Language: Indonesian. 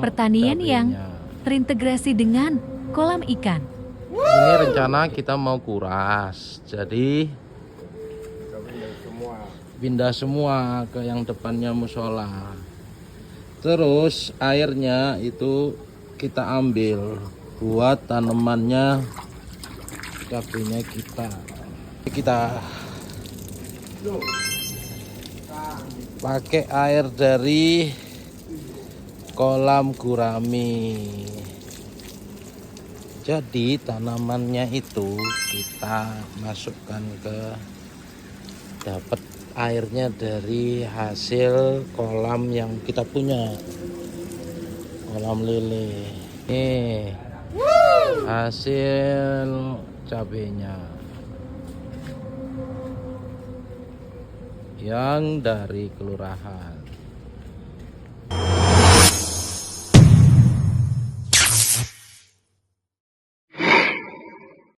Pertanian yang cabenya. terintegrasi dengan kolam ikan. Ini rencana kita mau kuras, jadi pindah semua ke yang depannya musola. Terus airnya itu kita ambil buat tanamannya cabenya kita pakai air dari kolam gurami. Jadi tanamannya itu kita masukkan dapat airnya dari hasil kolam yang kita punya, kolam lele. Nih hasil cabenya yang dari kelurahan.